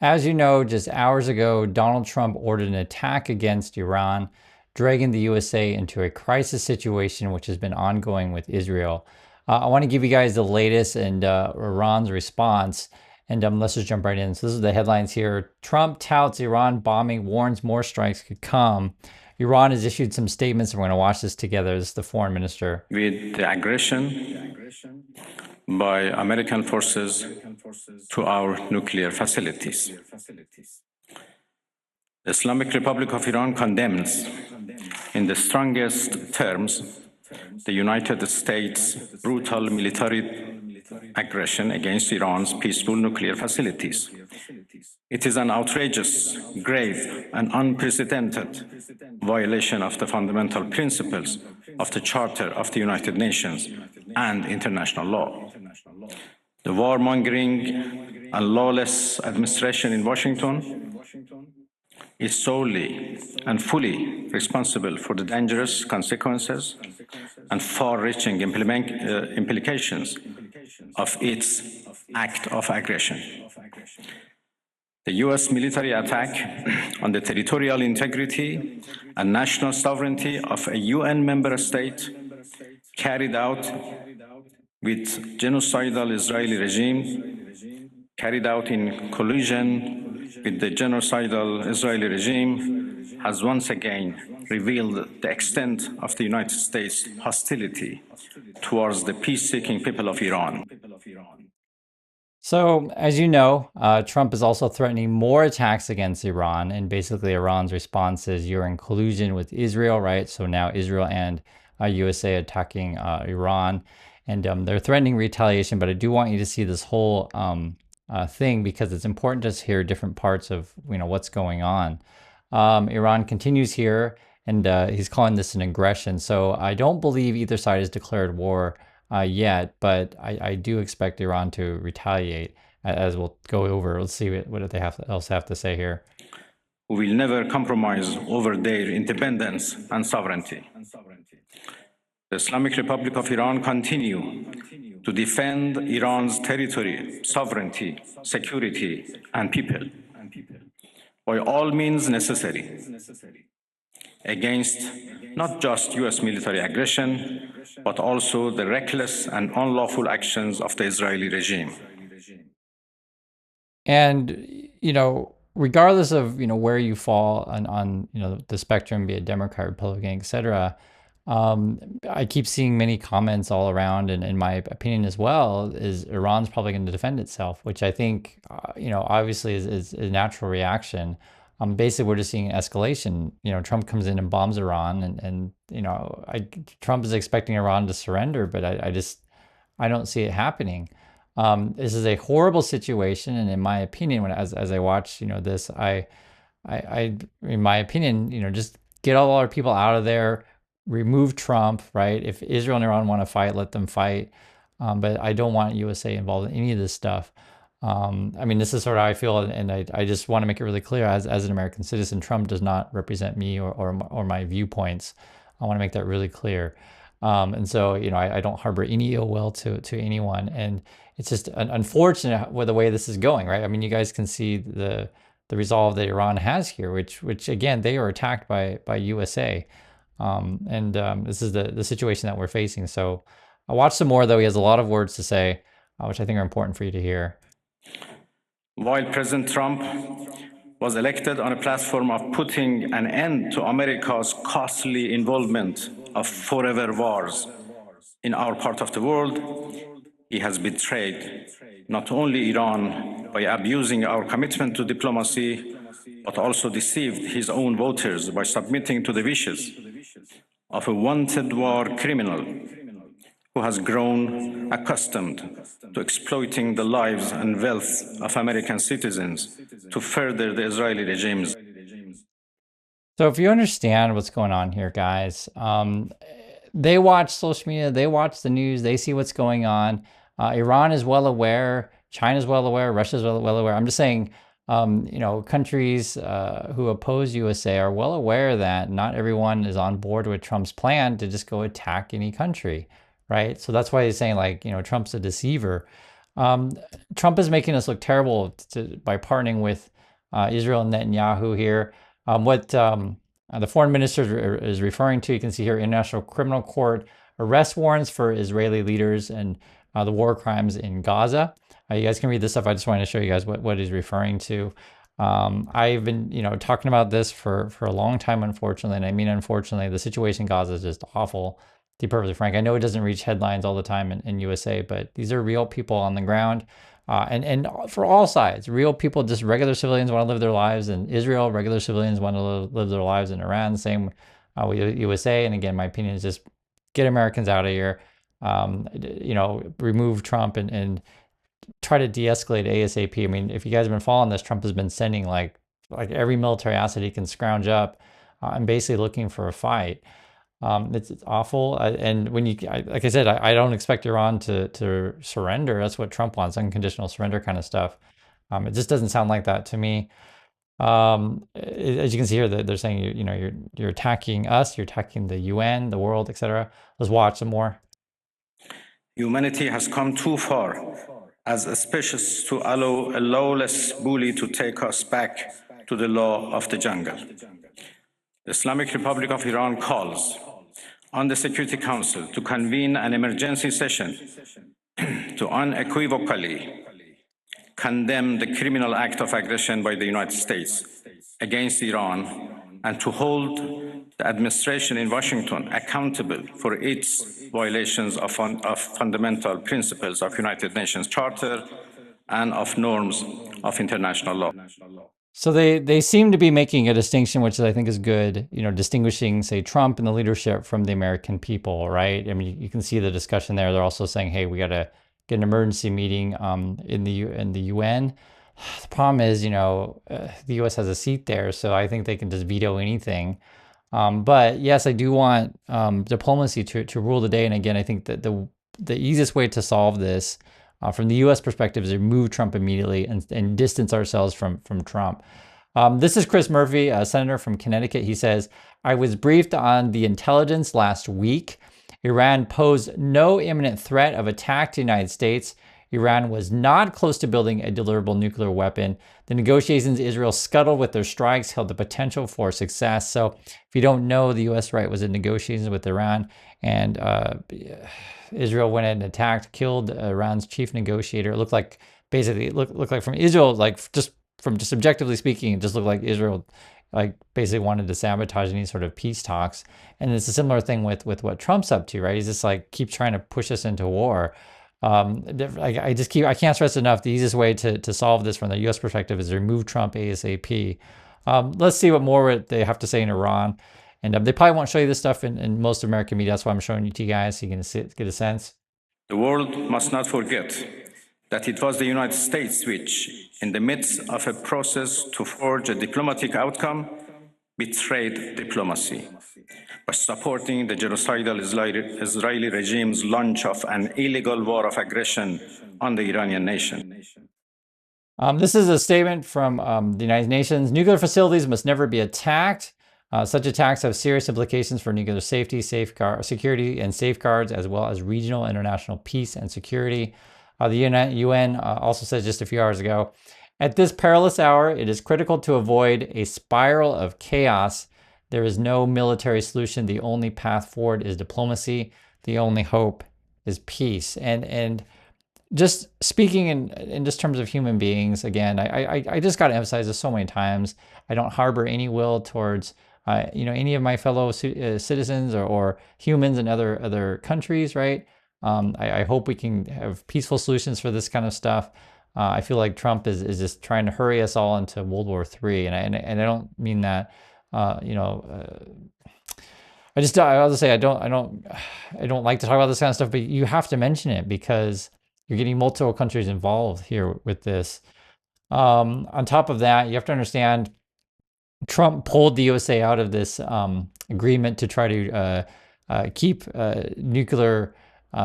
As you know, just hours ago, Donald Trump ordered an attack against Iran, dragging the USA into a crisis situation which has been ongoing with Israel. I want to give you guys the latest and Iran's response, and let's just jump right in. So this is the headlines here. Trump touts Iran bombing, warns more strikes could come. Iran has issued some statements, and we're going to watch this together. This is the foreign minister. With the aggression by American forces to our nuclear facilities. The Islamic Republic of Iran condemns in the strongest terms the United States' brutal military aggression against Iran's peaceful nuclear facilities. It is an outrageous, grave, and unprecedented violation of the fundamental principles of the Charter of the United Nations and international law. The warmongering and lawless administration in Washington is solely and fully responsible for the dangerous consequences and far-reaching implications of its act of aggression. The U.S. military attack on the territorial integrity and national sovereignty of a UN member state carried out with genocidal Israeli regime, carried out in collusion with the genocidal Israeli regime, has once again revealed the extent of the United States' hostility towards the peace-seeking people of Iran. So, as you know, Trump is also threatening more attacks against Iran. And basically, Iran's response is you're in collusion with Israel, right? So now Israel and USA attacking Iran. And they're threatening retaliation. But I do want you to see this whole thing because it's important to hear different parts of what's going on. Iran continues here, and he's calling this an aggression. So I don't believe either side has declared war yet, but I do expect Iran to retaliate, as we'll go over. Let's see what they else have to say here. We will never compromise over their independence and sovereignty. The Islamic Republic of Iran continue to defend Iran's territory, sovereignty, security, and people by all means necessary against not just U.S. military aggression, but also the reckless and unlawful actions of the Israeli regime. And, regardless of, where you fall on the spectrum, be it Democrat, Republican, etc., I keep seeing many comments all around, and in my opinion as well, is Iran's probably going to defend itself, which I think, obviously is a natural reaction. Basically, we're just seeing escalation. Trump comes in and bombs Iran, and Trump is expecting Iran to surrender, but I don't see it happening. This is a horrible situation, and in my opinion, as I watch this, I in my opinion, just get all our people out of there, remove Trump, right? If Israel and Iran want to fight, let them fight, but I don't want USA involved in any of this stuff. This is sort of how I feel, and I just want to make it really clear as an American citizen, Trump does not represent me or my viewpoints. I want to make that really clear. And so, I don't harbor any ill will to anyone, and it's just unfortunate with the way this is going, right? You guys can see the resolve that Iran has here, which again, they are attacked by USA. This is the situation that we're facing. So I watched some more, though. He has a lot of words to say, which I think are important for you to hear. While President Trump was elected on a platform of putting an end to America's costly involvement of forever wars in our part of the world, he has betrayed not only Iran by abusing our commitment to diplomacy, but also deceived his own voters by submitting to the wishes of a wanted war criminal who has grown accustomed to exploiting the lives and wealth of American citizens to further the Israeli regime's. So if you understand what's going on here, guys, they watch social media, they watch the news, they see what's going on. Iran is well aware, China's well aware, Russia's well aware. I'm just saying, countries who oppose USA are well aware that not everyone is on board with Trump's plan to just go attack any country, right? So that's why he's saying, Trump's a deceiver. Um, Trump is making us look terrible by partnering with Israel and Netanyahu here. What the foreign minister is referring to, you can see here, International Criminal Court arrest warrants for Israeli leaders and the war crimes in Gaza. You guys can read this stuff. I just wanted to show you guys what he's referring to. I've been, talking about this for a long time, unfortunately, and I mean, unfortunately, the situation in Gaza is just awful. To be perfectly frank, I know it doesn't reach headlines all the time in USA, but these are real people on the ground, and for all sides, real people, just regular civilians want to live their lives in Israel. Regular civilians want to live their lives in Iran. Same with USA. And again, my opinion is just get Americans out of here. Remove Trump and try to de-escalate ASAP. I mean, if you guys have been following this, Trump has been sending like every military asset he can scrounge up, and basically looking for a fight. It's awful. And when like I said, I don't expect Iran to surrender. That's what Trump wants, unconditional surrender kind of stuff. It just doesn't sound like that to me. As you can see here, they're saying you're attacking us, you're attacking the UN, the world, etc. Let's watch some more. Humanity has come too far as a species to allow a lawless bully to take us back to the law of the jungle. The Islamic Republic of Iran calls on the Security Council to convene an emergency session to unequivocally condemn the criminal act of aggression by the United States against Iran and to hold the administration in Washington accountable for its violations of fundamental principles of United Nations Charter and of norms of international law. So they seem to be making a distinction, which I think is good, distinguishing, say, Trump and the leadership from the American people, right? I mean, you can see the discussion there. They're also saying, hey, we got to get an emergency meeting in the UN. The problem is, the US has a seat there, so I think they can just veto anything. But yes, I do want diplomacy to rule the day. And again, I think that the easiest way to solve this from the U.S. perspective is to remove Trump immediately and distance ourselves from Trump. This is Chris Murphy, a senator from Connecticut. He says, I was briefed on the intelligence last week. Iran posed no imminent threat of attack to the United States. Iran was not close to building a deliverable nuclear weapon. The negotiations Israel scuttled with their strikes held the potential for success. So if you don't know, the U.S. was in negotiations with Iran, and Israel went in and attacked, killed Iran's chief negotiator. It looked like, basically, it looked like from Israel, just objectively speaking, it just looked like Israel basically wanted to sabotage any sort of peace talks. And it's a similar thing with what Trump's up to, right? He's just keeps trying to push us into war. I can't stress enough, the easiest way to solve this from the U.S. perspective is to remove Trump ASAP. Let's see what more they have to say in Iran. And they probably won't show you this stuff in most American media. That's why I'm showing it to you guys, so you can get a sense. The world must not forget that it was the United States which, in the midst of a process to forge a diplomatic outcome, betrayed diplomacy by supporting the genocidal Israeli regime's launch of an illegal war of aggression on the Iranian nation. This is a statement from the United Nations. Nuclear facilities must never be attacked. Such attacks have serious implications for nuclear safety, security, and safeguards, as well as regional international peace and security. The UN also said just a few hours ago, at this perilous hour, it is critical to avoid a spiral of chaos. There is no military solution. The only path forward is diplomacy. The only hope is peace. And just speaking in just terms of human beings, again, I just got to emphasize this so many times. I don't harbor any will towards any of my fellow citizens or humans in other countries, right? I hope we can have peaceful solutions for this kind of stuff. I feel like Trump is just trying to hurry us all into World War III, and I don't mean that. I'll just say I don't like to talk about this kind of stuff, but you have to mention it because you're getting multiple countries involved here with this. On top of that, you have to understand Trump pulled the USA out of this agreement to try to keep nuclear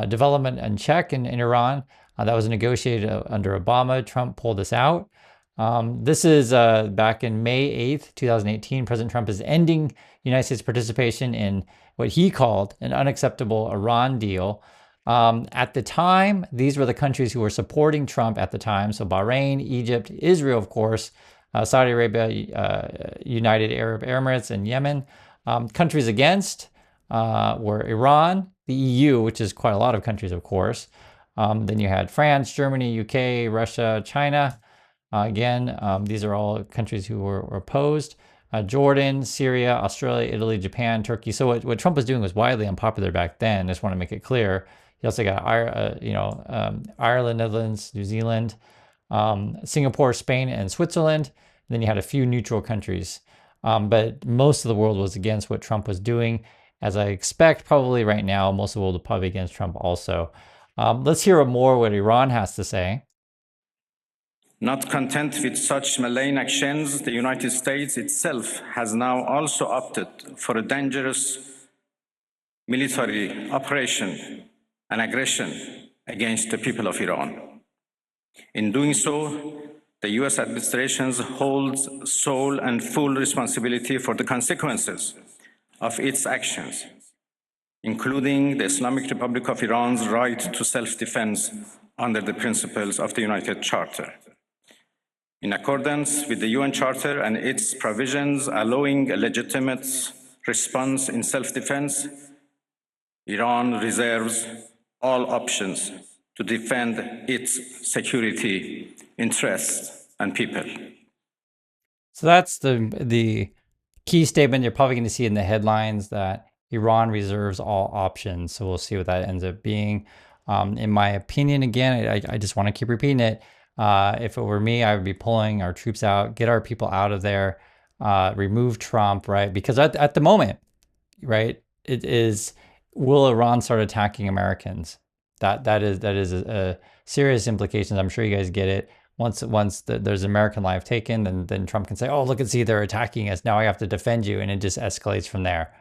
development in check in Iran. That was negotiated under Obama. Trump pulled this out. This is back in May 8th, 2018. President Trump is ending United States participation in what he called an unacceptable Iran deal. At the time, these were the countries who were supporting Trump at the time. So Bahrain, Egypt, Israel, of course, Saudi Arabia, United Arab Emirates, and Yemen. Countries against were Iran, the EU, which is quite a lot of countries, of course. Then you had France, Germany, UK, Russia, China. Again, these are all countries who were opposed. Jordan, Syria, Australia, Italy, Japan, Turkey. So what Trump was doing was widely unpopular back then. I just want to make it clear. You also got Ireland, Netherlands, New Zealand, Singapore, Spain, and Switzerland. And then you had a few neutral countries. But most of the world was against what Trump was doing. As I expect, probably right now, most of the world is probably against Trump also. Let's hear more what Iran has to say. Not content with such malign actions, the United States itself has now also opted for a dangerous military operation and aggression against the people of Iran. In doing so, the US administration holds sole and full responsibility for the consequences of its actions, including the Islamic Republic of Iran's right to self-defense under the principles of the United Charter. In accordance with the UN Charter and its provisions allowing a legitimate response in self-defense, Iran reserves all options to defend its security, interests, and people. So that's the key statement you're probably going to see in the headlines, that Iran reserves all options. So we'll see what that ends up being. In my opinion, again, I just want to keep repeating it. If it were me, I would be pulling our troops out, get our people out of there, remove Trump, right? Because at the moment, right, it is, will Iran start attacking Americans? That is a serious implications. I'm sure you guys get it. Once there's American life taken, then Trump can say, oh, look and see, they're attacking us. Now I have to defend you. And it just escalates from there.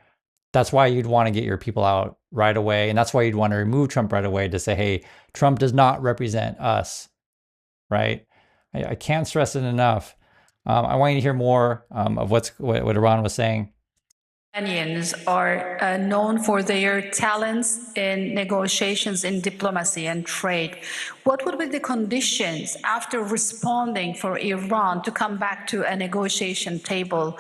That's why you'd want to get your people out right away. And that's why you'd want to remove Trump right away, to say, hey, Trump does not represent us, right? I can't stress it enough. I want you to hear more of what Iran was saying. Iranians are known for their talents in negotiations, in diplomacy and trade. What would be the conditions after responding for Iran to come back to a negotiation table,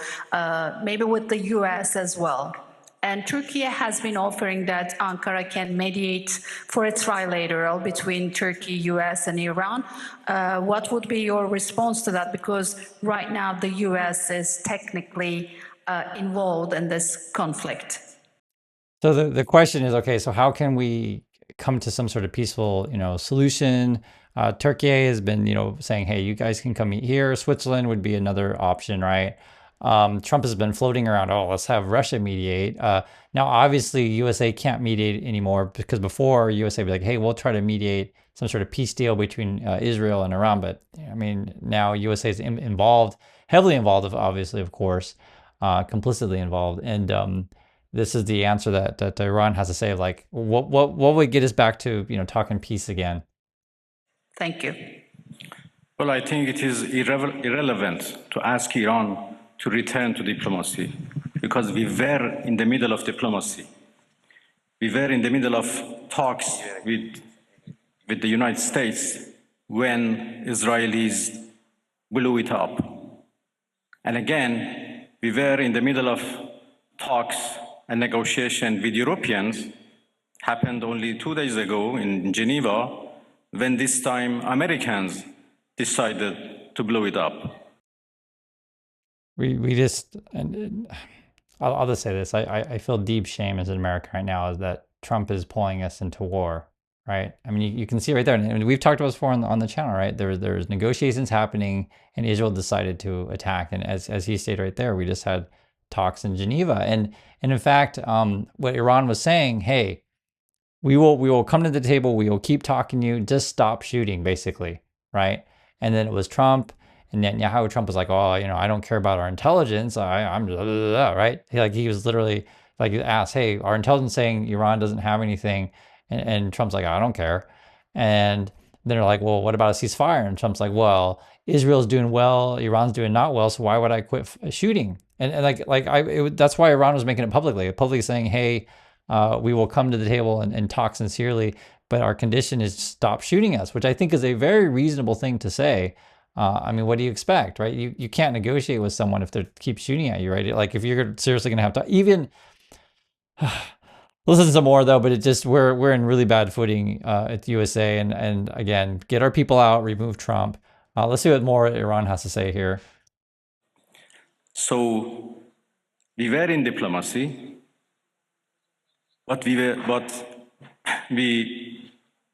maybe with the US as well? And Turkey has been offering that Ankara can mediate for a trilateral between Turkey, US, and Iran. What would be your response to that? Because right now the US is technically involved in this conflict. So the question is, okay, so how can we come to some sort of peaceful, solution? Turkey has been, saying, hey, you guys can come meet here. Switzerland would be another option, right? Trump has been floating around, oh, let's have Russia mediate. Now, obviously, USA can't mediate anymore, because before USA would be like, hey, we'll try to mediate some sort of peace deal between Israel and Iran. But I mean, now USA is involved, heavily involved, obviously, of course, complicitly involved. And this is the answer that Iran has to say, like, what would get us back to, talking peace again? Thank you. Well, I think it is irrelevant to ask Iran to return to diplomacy, because we were in the middle of diplomacy. We were in the middle of talks with the United States when Israelis blew it up. And again, we were in the middle of talks and negotiation with Europeans, happened only 2 days ago in Geneva, when this time Americans decided to blow it up. We just, and I'll just say this, I feel deep shame as an American right now, is that Trump is pulling us into war, right? I mean, you can see right there, and we've talked about this before on the channel, right? There's negotiations happening, and Israel decided to attack. And as he stated right there, we just had talks in Geneva. And in fact, what Iran was saying, hey, we will come to the table, we will keep talking to you, just stop shooting, basically, right? And then it was Trump, and Netanyahu. Trump was like, oh, I don't care about our intelligence, I'm blah, blah, blah, right? He was literally like, asked, hey, our intelligence saying Iran doesn't have anything, and Trump's like, I don't care. And then they're like, well, what about a ceasefire? And Trump's like, well, Israel's doing well, Iran's doing not well, so why would I quit shooting? And that's why Iran was making it publicly saying, hey, we will come to the table and talk sincerely, but our condition is stop shooting us, which I think is a very reasonable thing to say. I mean, what do you expect, right? You can't negotiate with someone if they keep shooting at you, right? Like if you're seriously going to have to even listen to some more though, but it just we're in really bad footing at the USA, and again, get our people out, remove Trump. Let's see what more Iran has to say here. So we were in diplomacy, but we were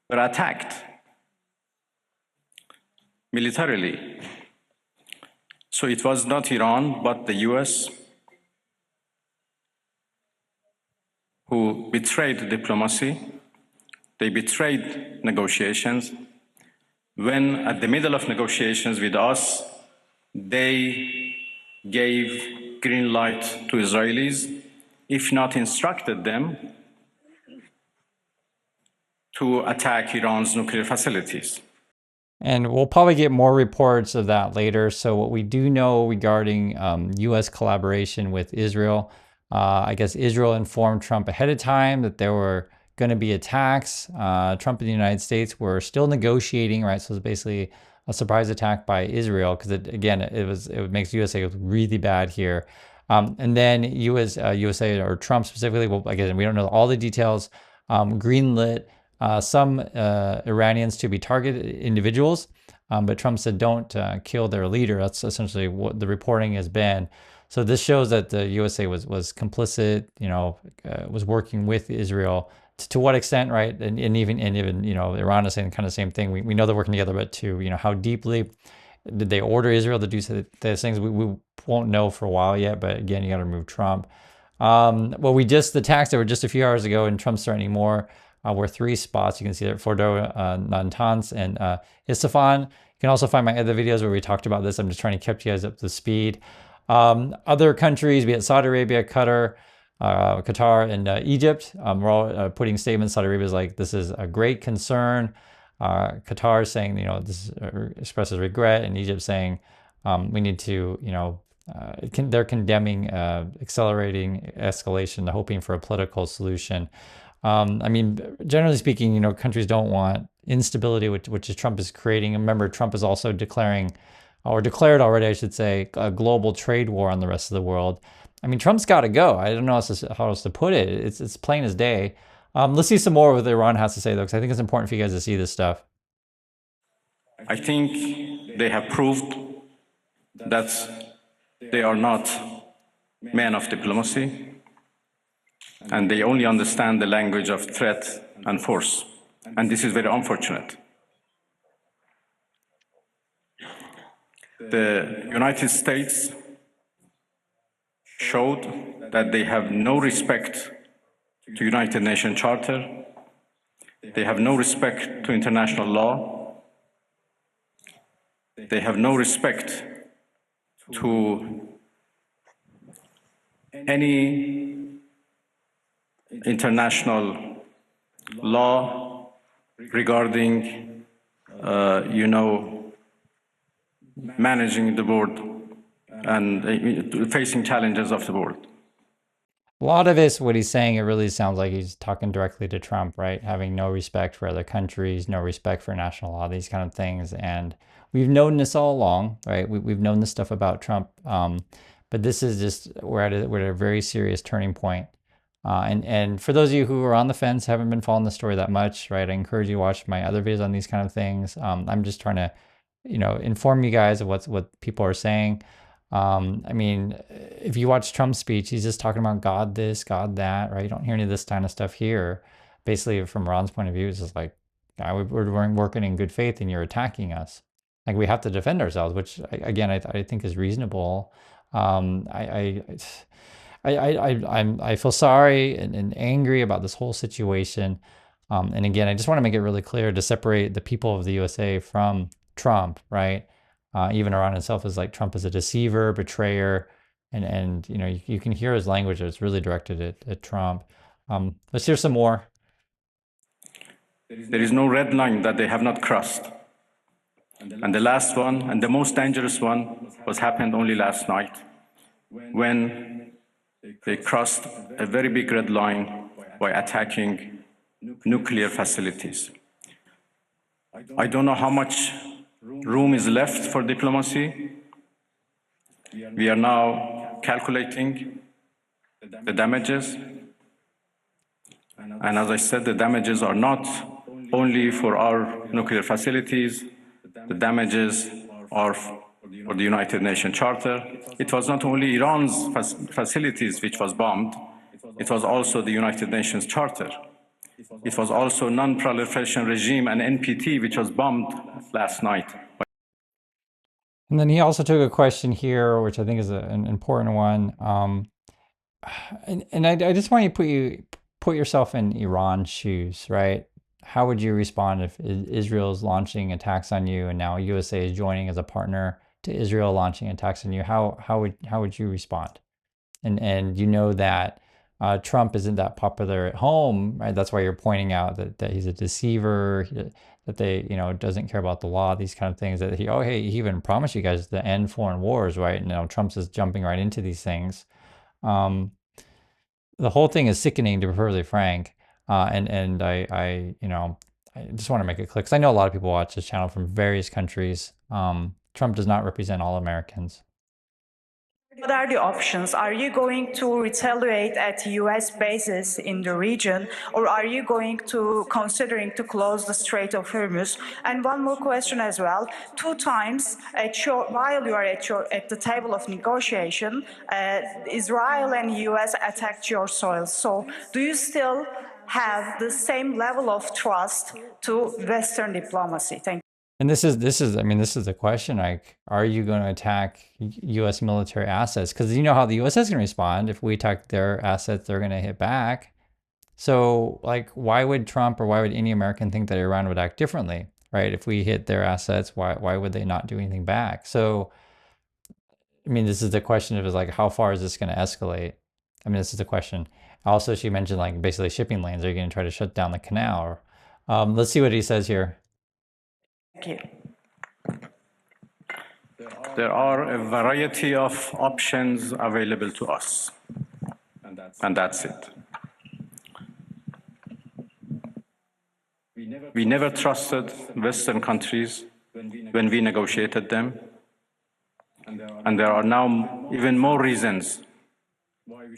attacked militarily. So it was not Iran, but the US who betrayed diplomacy. They betrayed negotiations. When at the middle of negotiations with us, they gave green light to Israelis, if not instructed them to attack Iran's nuclear facilities. And we'll probably get more reports of that later. So what we do know regarding U.S. collaboration with Israel, I guess Israel informed Trump ahead of time that there were going to be attacks. Trump and the United States were still negotiating, right? So it's basically a surprise attack by Israel because, it makes USA look really bad here. And then USA or Trump specifically, well, again, we don't know all the details, greenlit some Iranians to be targeted individuals, but Trump said don't kill their leader. That's essentially what the reporting has been. So this shows that the USA was complicit, was working with Israel. To what extent, right? And even Iran is saying kind of the same thing. We know they're working together, but how deeply did they order Israel to do those things? We won't know for a while yet. But again, you got to remove Trump. The attacks that were just a few hours ago, and Trump's threatening more. Were 3 spots. You can see there, Fordo, Natanz, and Isfahan. You can also find my other videos where we talked about this. I'm just trying to keep you guys up to speed. Other countries, be it Saudi Arabia, Qatar, and Egypt, we're all putting statements. Saudi Arabia is like, this is a great concern. Qatar is saying, this expresses regret, and Egypt saying we need to, they're condemning accelerating escalation, hoping for a political solution. I mean, generally speaking, countries don't want instability, which Trump is creating. Remember, Trump is also declared already, I should say, a global trade war on the rest of the world. I mean, Trump's got to go. I don't know how else to put it. It's plain as day. Let's see some more of what Iran has to say, though, because I think it's important for you guys to see this stuff. I think they have proved that they are not men of diplomacy, and they only understand the language of threat and force. And this is very unfortunate. The United States showed that they have no respect to United Nations Charter. They have no respect to international law. They have no respect to any international law regarding, managing the board and facing challenges of the board. A lot of this, what he's saying, it really sounds like he's talking directly to Trump, right? Having no respect for other countries, no respect for national law, these kind of things. And we've known this all along, right? We've known this stuff about Trump. But this is just, we're at a very serious turning point. And for those of you who are on the fence, haven't been following the story that much, right? I encourage you to watch my other videos on these kind of things. I'm just trying to, inform you guys of what people are saying. I mean, if you watch Trump's speech, he's just talking about God this, God that, right? You don't hear any of this kind of stuff here. Basically, from Ron's point of view, it's just like, we're working in good faith and you're attacking us. Like, we have to defend ourselves, which, again, I think is reasonable. I feel sorry and angry about this whole situation. And again, I just want to make it really clear to separate the people of the USA from Trump, right? Even Iran itself is like, Trump is a deceiver, betrayer, and you can hear his language that's really directed at Trump. Let's hear some more. There is no red line that they have not crossed. And the last one, and the most dangerous one, was happened only last night, when they crossed a very big red line by attacking nuclear facilities. I don't know how much room is left for diplomacy. We are now calculating the damages. And as I said, the damages are not only for our nuclear facilities, the damages are for the United Nations Charter. It was not only Iran's facilities which was bombed, it was also the United Nations Charter. It was also non-proliferation regime and NPT, which was bombed last night. And then he also took a question here, which I think is an important one. And I just want you to put yourself in Iran's shoes, right? How would you respond if Israel is launching attacks on you, and now USA is joining as a partner to Israel launching attacks on you? How would you respond? And you know that Trump isn't that popular at home, right? That's why you're pointing out that he's a deceiver, that they, doesn't care about the law, these kind of things. That he even promised you guys to end foreign wars, right? And now Trump's is jumping right into these things. The whole thing is sickening, to be perfectly frank. And I just want to make it clear, because I know a lot of people watch this channel from various countries. Trump does not represent all Americans. What are the options? Are you going to retaliate at US bases in the region, or are you going to considering to close the Strait of Hormuz? And one more question as well. 2 times while you are at the table of negotiation, Israel and US attacked your soil. So do you still have the same level of trust to Western diplomacy? Thank you. And this is the question, like, are you going to attack U.S. military assets? Because you know how the U.S. is going to respond. If we attack their assets, they're going to hit back. So, like, why would Trump or why would any American think that Iran would act differently, right? If we hit their assets, why would they not do anything back? So, this is the question of, is like, how far is this going to escalate? This is the question. Also, she mentioned, like, basically shipping lanes. Are you going to try to shut down the canal? Let's see what he says here. Thank you. There are a variety of options available to us, and that's it. We never trusted Western countries when we negotiated them, and there are now even more reasons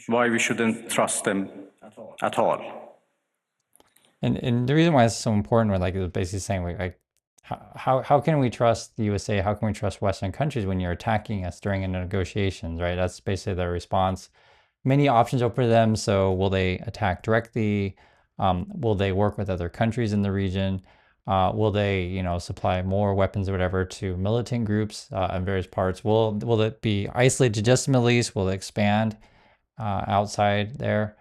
why we shouldn't trust them at all. And the reason why it's so important, like, it was basically saying, like, how can we trust the USA? How can we trust Western countries when you're attacking us during a negotiations, right? That's basically their response. Many options open to them. So will they attack directly? Will they work with other countries in the region? Will they, supply more weapons or whatever to militant groups in various parts? Will it be isolated to just the Middle East? Will it expand outside there?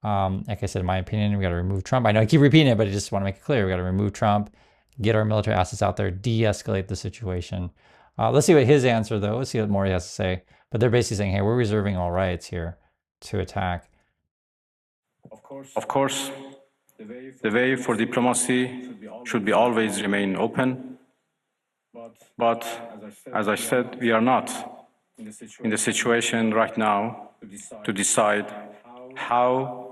Like I said, in my opinion, we got to remove Trump. I know I keep repeating it, but I just want to make it clear. We got to remove Trump, get our military assets out there, de-escalate the situation. Let's see what his answer, though. Let's see what more he has to say. But they're basically saying, hey, we're reserving all rights here to attack. Of course, the way for diplomacy should be always remain open. But as I said, we are not in the situation right now to decide how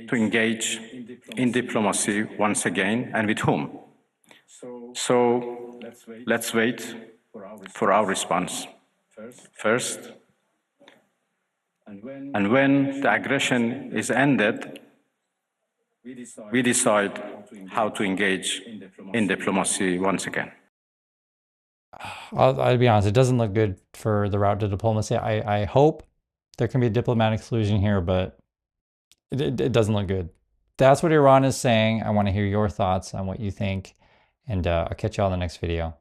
to engage in diplomacy once again, and with whom. So let's wait for our response first. And when the aggression is ended, we decide how to engage in diplomacy once again. I'll be honest, it doesn't look good for the route to diplomacy. I hope there can be a diplomatic solution here, but it doesn't look good. That's what Iran is saying. I want to hear your thoughts on what you think, and I'll catch you all in the next video.